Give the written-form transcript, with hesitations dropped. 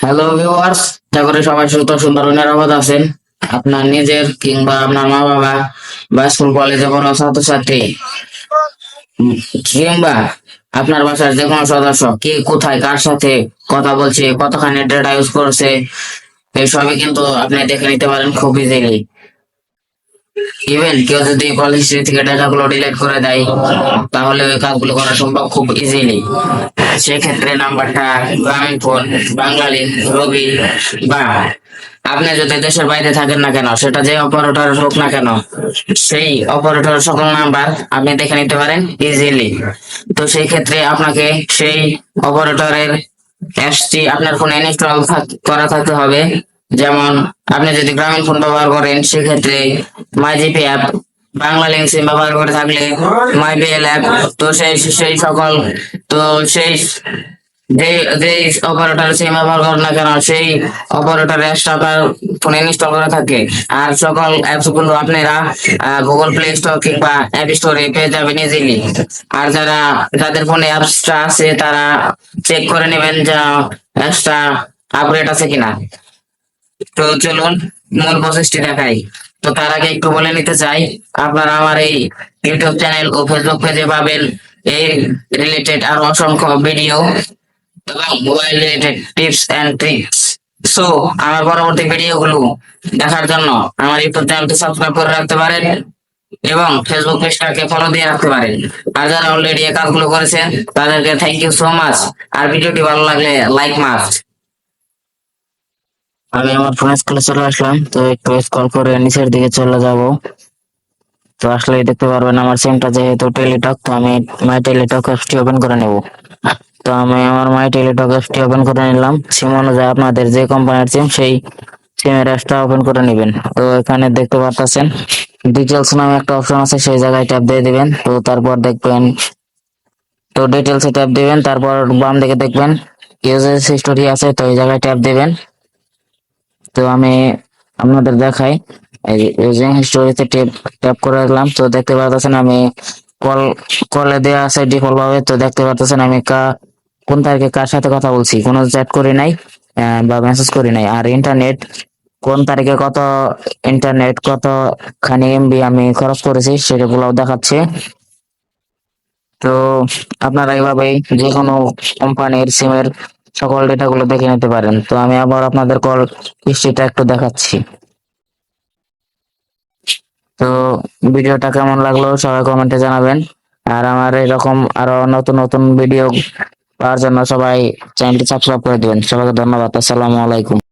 Hello viewers, আশা করি সবাই সুস্থ সুন্দর ও নিরাপদ আছেন। আপনার নিজের কিংবা আপনার মা বাবা বা স্কুল কলেজে পড়া ছাত্রছাত্রী কিংবা আপনার বাসার যে কোনো সদস্য কে কোথায় কার সাথে কথা বলছে, কতখানি ডেটা ইউজ করছে, এসবই কিন্তু আপনি দেখে নিতে পারেন খুব ইজিলি। ইভেন কেউ যদি কল হিস্ট্রি থেকে ডেটাগুলো ডিলিট করে দেয়, তাহলে ওই কাজগুলো করা সম্ভব খুব ইজিলি। সেক্ষেত্রে নাম্বারটা গ্রামীণ ফোন, বাংলালিংক, রবি বা আপনি যদি দেশের বাইরে থাকেন না কেন, সেটা যে অপারেটর হোক না কেন, সেই অপারেটর সকল নাম্বার আপনি দেখে নিতে পারেন ইজিলি। তো সেই ক্ষেত্রে আপনাকে সেই অপারেটরের অ্যাপসটি আপনার ফোনে ইনস্টল করা থাকতে হবে। যেমন আপনি যদি গ্রামীণ ফোন ব্যবহার করেন, সেক্ষেত্রে My GP app, Banglalink SIM ব্যবহার করে থাকলে মাই বিএল অ্যাপ। তো সেই সেই সকল তো সেই যে যে অপারেটর সিম ব্যবহার করেন না কেন, সেই অপারেটর অ্যাপসটা আপনার ফোনে ইনস্টল করা থাকে। আর সকল অ্যাপস গুলো আপনারা গুগল প্লে স্টোর কিংবা অ্যাপ স্টোরে পেয়ে যাবেন ইজিলি। আর যাদের ফোনে অ্যাপসটা আছে, তারা চেক করে নেবেন যে অ্যাপসটা আপগ্রেড আছে কিনা। তো চলুন মূল প্রসেসটি দেখাই। তো তার আগে একটু বলে নিতে চাই, আপনারা আমার এই ইউটিউব চ্যানেল ও ফেসবুক পেজে পাবেন এই রিলেটেড আর অসংখ্য ভিডিও এবং mobile related tips and tricks. So আমার পরবর্তী ভিডিওগুলো দেখার জন্য আমার ইউটিউব চ্যানেলটি সাবস্ক্রাইব করে রাখতে পারেন এবং ফেসবুক পেজটাকে ফলো দিয়ে রাখতে পারেন। আর যারা অলরেডি এই কাজগুলো করেছেন, তাদেরকে থ্যাংক ইউ সো মাচ। আর ভিডিওটি ভালো লাগলে লাইক মাস্ট। আমি আমার ফোন স্কুলে চলে আসলাম, তো একটু স্ক্রল করে নিচের দিকে চলে যাব। তো আসলে দেখতে পারবেন আমার সিমটা যেহেতু টেলিটক, তো আমি মাই টেলিটক অ্যাপসটি ওপেন করে নেব। তো আমি আমার মাই টেলিটক অ্যাপসটি ওপেন করে নিলাম। সিম অনুযায়ী আপনাদের যে কোম্পানির সিম, সেই সিমের অ্যাপসটা ওপেন করে নেবেন। তো এখানে দেখতে পাচ্ছেন ডিটেলস নামে একটা অপশন আছে, সেই জায়গায় ট্যাপ দিয়ে দিবেন। তো তারপর দেখবেন, তো ডিটেলসে ট্যাপ দিবেন, তারপর বাম দিকে দেখবেন ইউজার হিস্টোরি আছে, তো এই জায়গায় ট্যাপ দিবেন। তো আমি আপনাদের দেখাই, এই ইউজিং হিস্টোরিতে ট্যাপ ট্যাপ করে রাখলাম। তো দেখতে পাচ্ছেন আমি কল কলে দেওয়া আছে ডিফল্ট ভাবে। তো দেখতে পাচ্ছেন আমি কোন তারিখে কার সাথে কথা বলছি, কোনো চ্যাট করি নাই বা মেসেজ করি নাই। আর ইন্টারনেট কোন তারিখে কত ইন্টারনেট কত খানি এমবি আমি খরচ করেছি, সেগুলো দেখাচ্ছে। তো আপনারা এইভাবেই যে কোনো কোম্পানির সিমের সকল ডেটা গুলো দেখে নিতে পারেন। তো আমি আবার আপনাদের কল হিস্ট্রিটা একটু দেখাচ্ছি। তো ভিডিওটা কেমন লাগলো সবাই কমেন্টে জানাবেন। আর আমার এরকম আরো নতুন নতুন ভিডিও পাওয়ার জন্য সবাই চ্যানেলটি সাবস্ক্রাইব করে দিবেন। সবাইকে ধন্যবাদ। আসসালামু আলাইকুম।